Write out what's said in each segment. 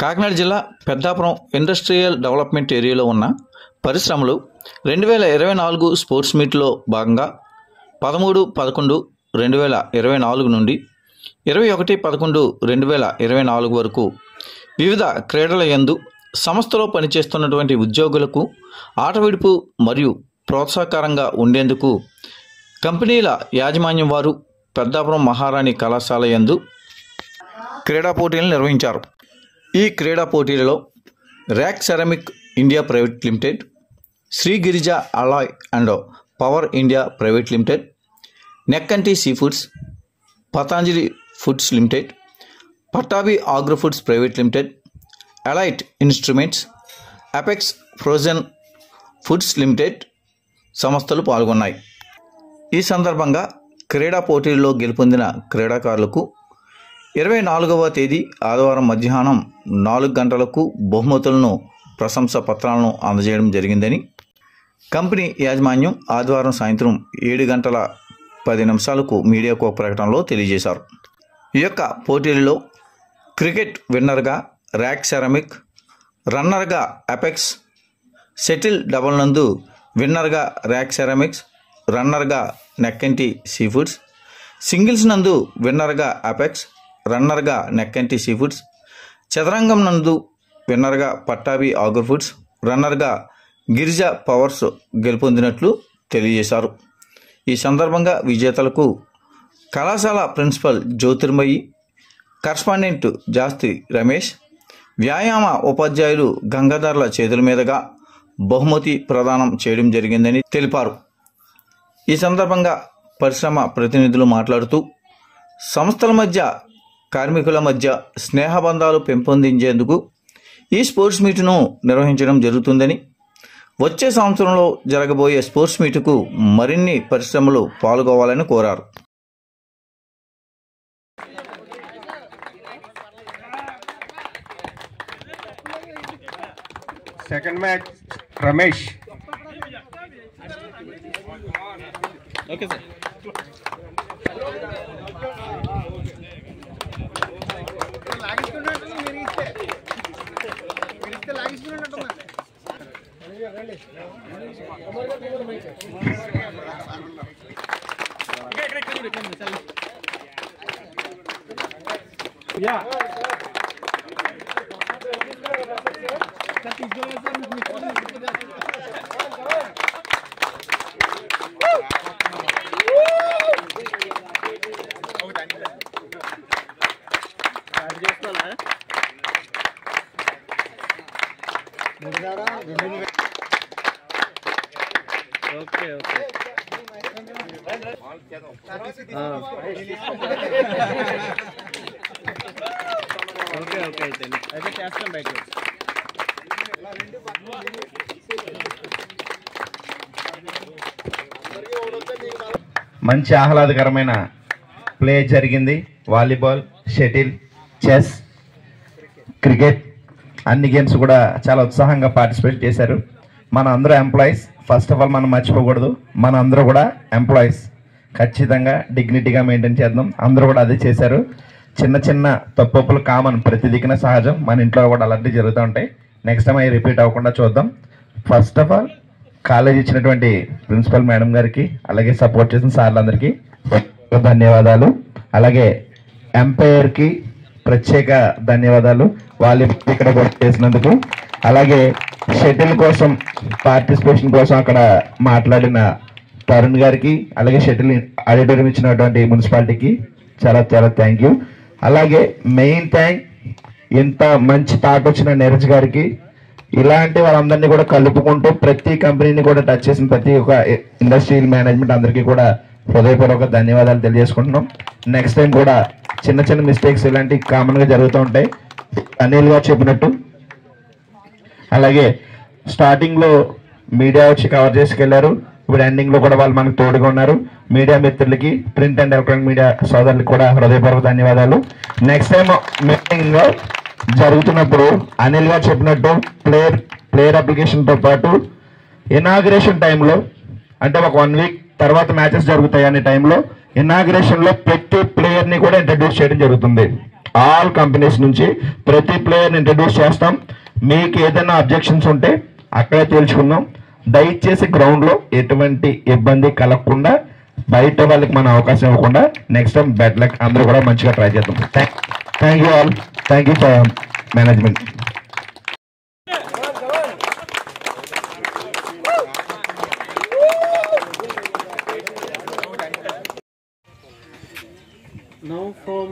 కాకినాడ జిల్లా Peddapuram industrial development ఏరియాలో ఉన్న పరిశ్రమలు 2024 స్పోర్ట్స్ మీట్లో భాగంగా 13-11-2024 నుండి 21-11-2024 వరకు వివిధ క్రీడల యందు సంస్థలో పనిచేస్తున్నటువంటి ఉద్యోగులకు ఆట విడుపు మరియు ప్రోత్సాహకరంగా ఉండేందుకు కంపెనీల యాజమాన్యం వారు పెద్దాపురం మహారాణి కళాశాల యందు క్రీడా పోటీలను నిర్వహించారు. ఈ క్రీడా పోటీలలో RAK ceramic India private limited, Shri Girija alloy and power India private limited, Nekkanti see foods, Patanjali foods limited, Pattabhi agro foods private limited, elite instruments, apex frozen foods limited సంస్థలు పాల్గొన్నాయి. ఈ సందర్భంగా క్రీడా పోటీల్లో గెలుపొందిన క్రీడాకారులకు 24వ తేదీ ఆదివారం మధ్యాహ్నం 4 గంటలకు బహుమతులను, ప్రశంసా పత్రాలను అందజేయడం జరిగిందని కంపెనీ యాజమాన్యం ఆదివారం సాయంత్రం 7:10 మీడియాకు ఒక ప్రకటనలో తెలియజేశారు. ఈ యొక్క పోటీలలో క్రికెట్ విన్నర్గా ర్యాక్ సెరామిక్, రన్నర్గా అపెక్స్, షటిల్ డబుల్ నందు విన్నర్గా ర్యాక్ సెరామిక్స్, రన్నర్గా నెక్కంటి సీ ఫుడ్స్, సింగిల్స్ నందు విన్నర్గా అపెక్స్, రన్నర్గా నెక్కంటి సీ ఫుడ్స్, చదరంగం నందు విన్నర్గా పట్టాభి ఆగ్రో ఫుడ్స్, రన్నర్గా గిరిజ పవర్స్ గెలుపొందినట్లు తెలియజేశారు. ఈ సందర్భంగా విజేతలకు కళాశాల ప్రిన్సిపల్ జ్యోతిర్మయి, కరస్పాండెంట్ జాస్తి రమేష్, వ్యాయామ ఉపాధ్యాయులు గంగాధర్ల చేతుల మీదుగా బహుమతి ప్రదానం చేయడం జరిగిందని తెలిపారు. ఈ సందర్భంగా పరిశ్రమ ప్రతినిధులు మాట్లాడుతూ సంస్థల మధ్య, కార్మికుల మధ్య స్నేహబంధాలు పెంపొందించేందుకు ఈ స్పోర్ట్స్ మీట్ను నిర్వహించడం జరుగుతుందని, వచ్చే సంవత్సరంలో జరగబోయే స్పోర్ట్స్ మీటుకు మరిన్ని పరిశ్రమలు పాల్గొవాలని కోరారు. Second match Ramesh. Okay sir. Okay okay okay okay అయితే చేస్తాం బయట. మంచి ఆహ్లాదకరమైన ప్లే జరిగింది. వాలీబాల్, షటిల్, చెస్, క్రికెట్ అన్ని గేమ్స్ కూడా చాలా ఉత్సాహంగా పార్టిసిపేట్ చేశారు. మన అందరూ ఎంప్లాయీస్. ఫస్ట్ ఆఫ్ ఆల్ మనం మర్చిపోకూడదు, మన అందరూ కూడా ఎంప్లాయీస్. ఖచ్చితంగా డిగ్నిటీగా మెయింటైన్ చేద్దాం. అందరూ కూడా అదే చేశారు. చిన్న చిన్న తప్పులు కామన్, ప్రతి దిక్కున సహజం. మన ఇంట్లో కూడా అలాంటివి జరుగుతూ ఉంటాయి. నెక్స్ట్ టైం అవి రిపీట్ అవ్వకుండా చూద్దాం. ఫస్ట్ ఆఫ్ ఆల్ కాలేజ్ ఇచ్చినటువంటి ప్రిన్సిపల్ మేడం గారికి, అలాగే సపోర్ట్ చేసిన సార్లందరికీ ధన్యవాదాలు. అలాగే ఎంపైర్కి ప్రత్యేక ధన్యవాదాలు, వాళ్ళు ఇక్కడ కూడా చేసినందుకు. అలాగే షటిల్ కోసం, పార్టిసిపేషన్ కోసం అక్కడ మాట్లాడిన తరుణ్ గారికి, అలాగే షటిల్ ఆడిటోరియం ఇచ్చినటువంటి మున్సిపాలిటీకి చాలా చాలా థ్యాంక్ యూ. అలాగే మెయిన్ థ్యాంక్ ఇంత మంచి థాట్ వచ్చిన నీరజ్ గారికి, ఇలాంటి వాళ్ళందరినీ కూడా కలుపుకుంటూ ప్రతి కంపెనీని కూడా టచ్ చేసిన ప్రతి ఒక్క ఇండస్ట్రియల్ మేనేజ్మెంట్ అందరికీ కూడా హృదయపూర్వక ధన్యవాదాలు తెలియజేసుకుంటున్నాం. నెక్స్ట్ టైం కూడా చిన్న చిన్న మిస్టేక్స్ ఇలాంటివి కామన్గా జరుగుతూ ఉంటాయి, అనిల్ గారు చెప్పినట్టు. అలాగే స్టార్టింగ్లో మీడియా వచ్చి కవర్ చేసుకెళ్లారు, ఇప్పుడు ఎండింగ్లో కూడా వాళ్ళు మనకు తోడుగా ఉన్నారు. మీడియా మిత్రులకి, ప్రింట్ అండ్ ఎలక్ట్రానిక్ మీడియా సోదరులకు కూడా హృదయపూర్వక ధన్యవాదాలు. నెక్స్ట్ టైం మీటింగ్లో జరుగుతున్నప్పుడు అనిల్ గారు చెప్పినట్టు ప్లేయర్ అప్లికేషన్తో పాటు ఇనాగ్రేషన్ టైంలో, అంటే ఒక 1 వీక్ తర్వాత మ్యాచెస్ జరుగుతాయి అనే టైంలో ఇనాగ్రేషన్లో ప్రతి ప్లేయర్ని కూడా ఇంట్రడ్యూస్ చేయడం జరుగుతుంది. ఆల్ కంపెనీస్ నుంచి ప్రతి ప్లేయర్ని ఇంట్రడ్యూస్ చేస్తాం. మీకు ఏదైనా అబ్జెక్షన్స్ ఉంటే అక్కడే తేల్చుకుందాం. దయచేసి గ్రౌండ్లో ఎటువంటి ఇబ్బంది కలగకుండా బయట వాళ్ళకి మన అవకాశం ఇవ్వకుండా నెక్స్ట్ టైం బెడ్ లక్ అందరూ కూడా మంచిగా ట్రై చేద్దాం. Thank you all. Thank you for management. Now from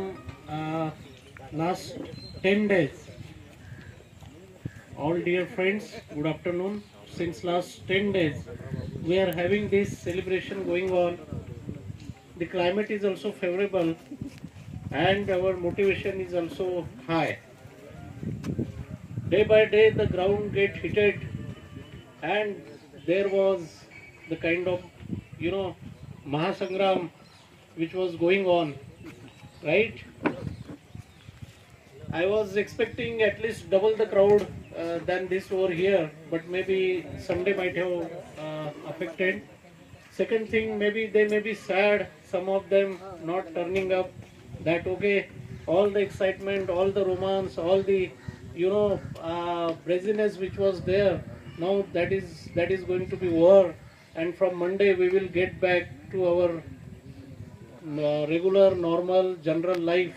last 10 days, all dear friends, good afternoon. Since last 10 days, we are having this celebration going on. The climate is also favorable and our motivation is also high. Day by day the ground get heated and there was the kind of, Mahasangram which was going on. Right? I was expecting at least double the crowd than this over here, but maybe Sunday might have affected. Second thing, maybe they may be sad, some of them not turning up. That okay, all the excitement, all the romance, all the craziness which was there, now that is going to be over, and from Monday we will get back to our regular, normal, general life,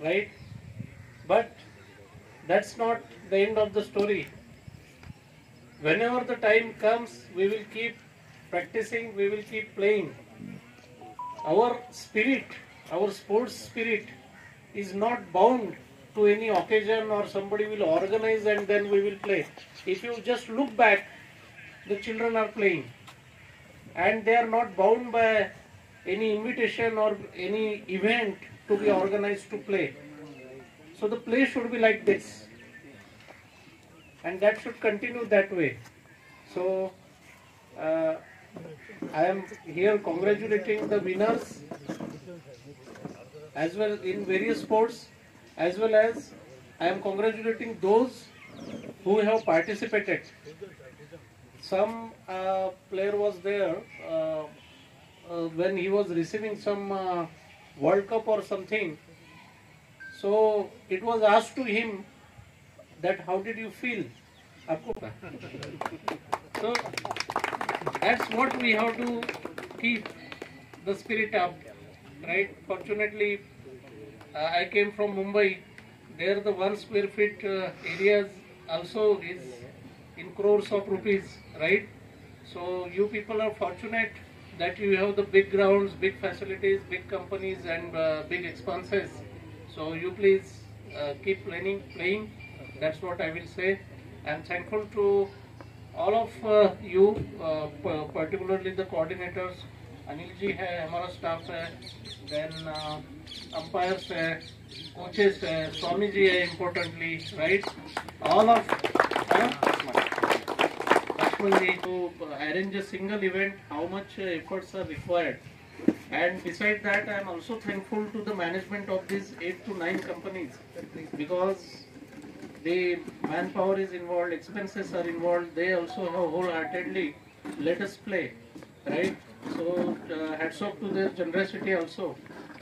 right? But that's not the end of the story. Whenever the time comes, we will keep practicing, we will keep playing. Our spirit, our sports spirit is not bound to any occasion or somebody will organize and then we will play. If you just look back, the children are playing and they are not bound by any invitation or any event to be organized to play. So the play should be like this and that should continue that way. So I am here congratulating the winners as well in various sports, as well as I am congratulating those who have participated. Some player was there when he was receiving some World Cup or something. So it was asked to him that how did you feel? So that's what we have to keep the spirit up, right? Fortunately, I came from Mumbai. There the 1 square feet areas also is in crores of rupees, right? So you people are fortunate that you have the big grounds, big facilities, big companies and big expenses. So you please keep playing. That's what I will say. I am thankful to all of you, particularly the coordinators. Anil ji hai, हमारा staff है, then umpires है, coaches है, Swami ji है, importantly, right? All of to arrange a single event, how much efforts are required. And beside that, I am also thankful to the management of these 8 to 9 companies because the manpower is involved, expenses are involved. They also have wholeheartedly let us play, right? So hats off to their generosity also.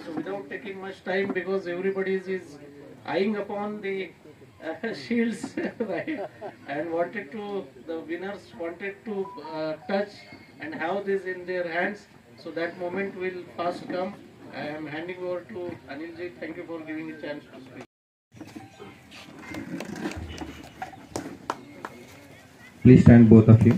So without taking much time, because everybody is eyeing upon the shields, right? And the winners wanted to touch and have this in their hands. So that moment will fast come. I am handing over to Anil ji. Thank you for giving a chance to speak. Please stand, both of you.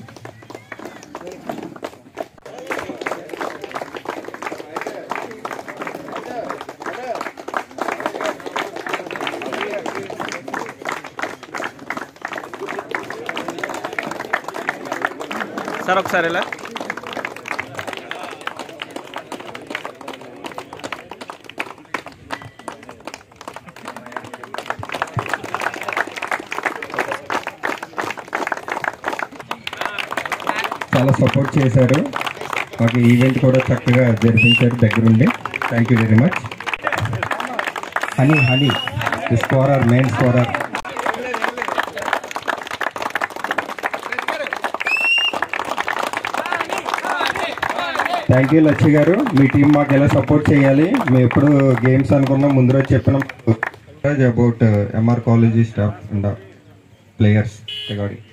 Sir ఒకసారి ఇలా చాలా support చేశారు, మాకు event కూడా చక్కగా జరిపించారు దగ్గరుండి. Thank you very much. Honey scorer, main scorer. Thank you Lachchi గారు. మీ టీం మాకు ఎలా సపోర్ట్ చేయాలి, మేము ఎప్పుడు గేమ్స్ అనుకున్నాం ముందు రోజు చెప్పినాం about MR college staff and players regarding.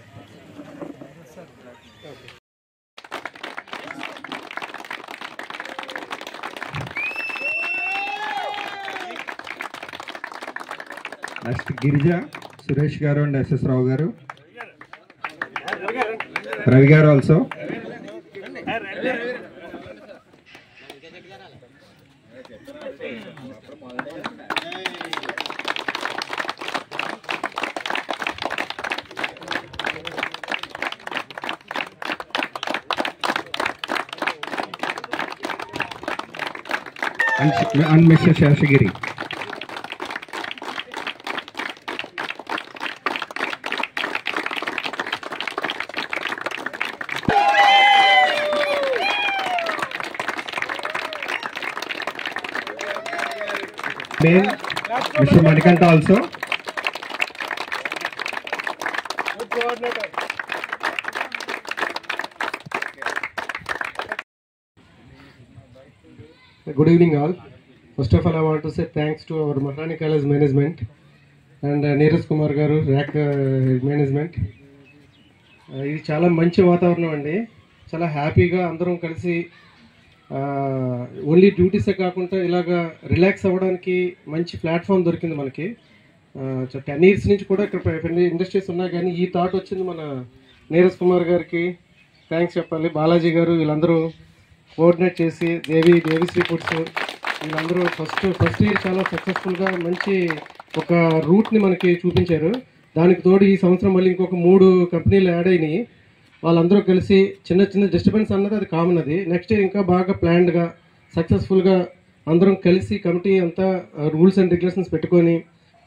Next Girija, Suresh garu and SS Rao garu, Ravi garu also. and Mr. Shashagiri. Then Mr. Manikanta also. Good evening all. First of all, I want to say thanks to our Maharani College management and Neeraj Kumar garu, RAC management. ఇది చాలా మంచి వాతావరణం అండి. చాలా హ్యాపీగా అందరం కలిసి only డ్యూటీసే కాకుండా ఇలాగా రిలాక్స్ అవ్వడానికి మంచి ప్లాట్ఫామ్ దొరికింది మనకి. 10 years నుంచి కూడా ఇక్కడ ఇండస్ట్రీస్ ఉన్నాయి, కానీ ఈ థాట్ వచ్చింది మన నీరజ్ కుమార్ గారికి థ్యాంక్స్ చెప్పాలి. బాలాజీ గారు వీళ్ళందరూ కోఆర్డినేట్ చేసి దేవిశ్రీ ఫుడ్స్ వీళ్ళందరూ ఫస్ట్ ఇయర్ చాలా సక్సెస్ఫుల్గా మంచి ఒక రూట్ని మనకి చూపించారు. దానికి తోడు ఈ సంవత్సరం మళ్ళీ ఇంకొక 3 కంపెనీలు యాడ్ అయినాయి. వాళ్ళందరూ కలిసి చిన్న చిన్న డిస్టర్బెన్స్ అన్నది అది కామన్. అది నెక్స్ట్ ఇయర్ ఇంకా బాగా ప్లాన్డ్గా సక్సెస్ఫుల్గా అందరం కలిసి కమిటీ అంతా రూల్స్ అండ్ రెగ్యులేషన్స్ పెట్టుకొని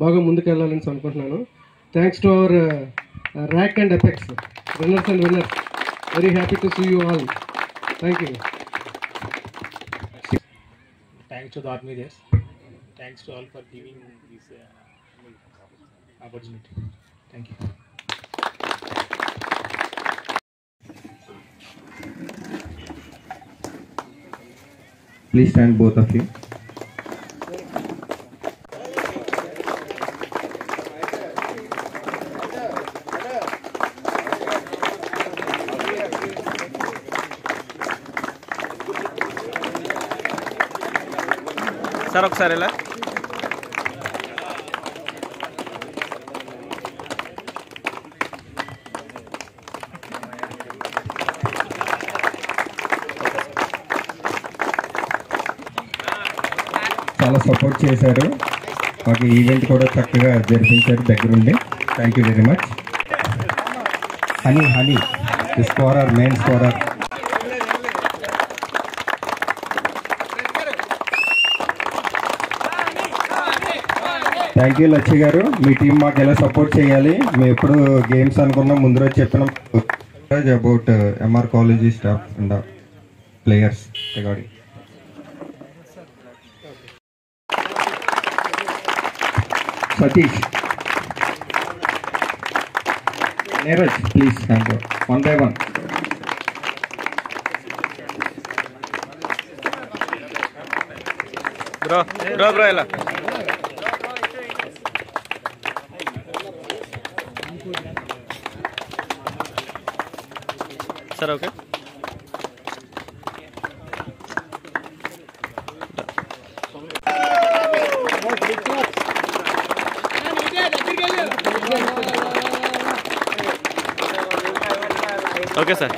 బాగా ముందుకెళ్ళాలని అనుకుంటున్నాను. Thanks to our RAK and apex winners and winners. Very happy to see you all. Thank you. Thanks to the organizers. Thanks to all for giving this opportunity. Thank you. Please stand both of you. Sir ఒకసారి ఇలా చాలా support చేశారు, మాకు event కూడా చక్కగా జరిపించారు దగ్గరుండి. Thank you very much. Honey scorer, main scorer. Thank you Lachchi గారు. మీ టీం మాకు ఎలా సపోర్ట్ చేయాలి, మేము ఎప్పుడు గేమ్స్ అనుకున్నాం ముందు రోజు చెప్పినాం about MR college staff and players regarding. Satish, Neeraj, please hand over 1 by 1. Bro ఇలా sir. Okay okay sir.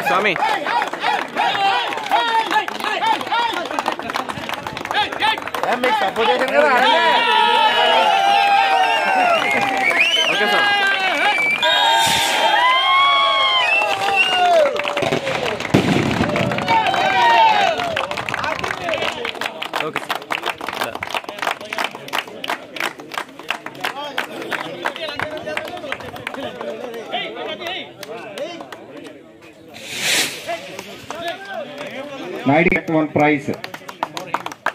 Swami okay sir. Okay sir. $91 prize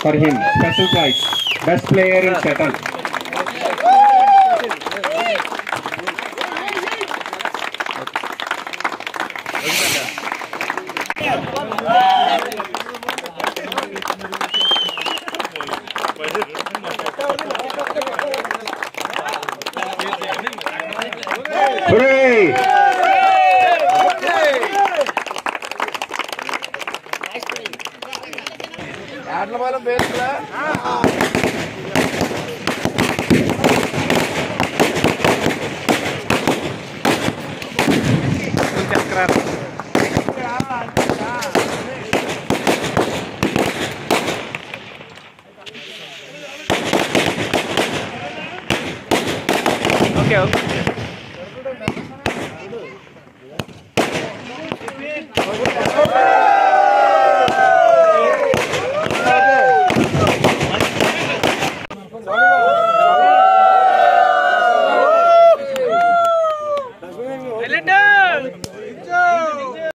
for him, special prize, best player in shuttle. Okay okay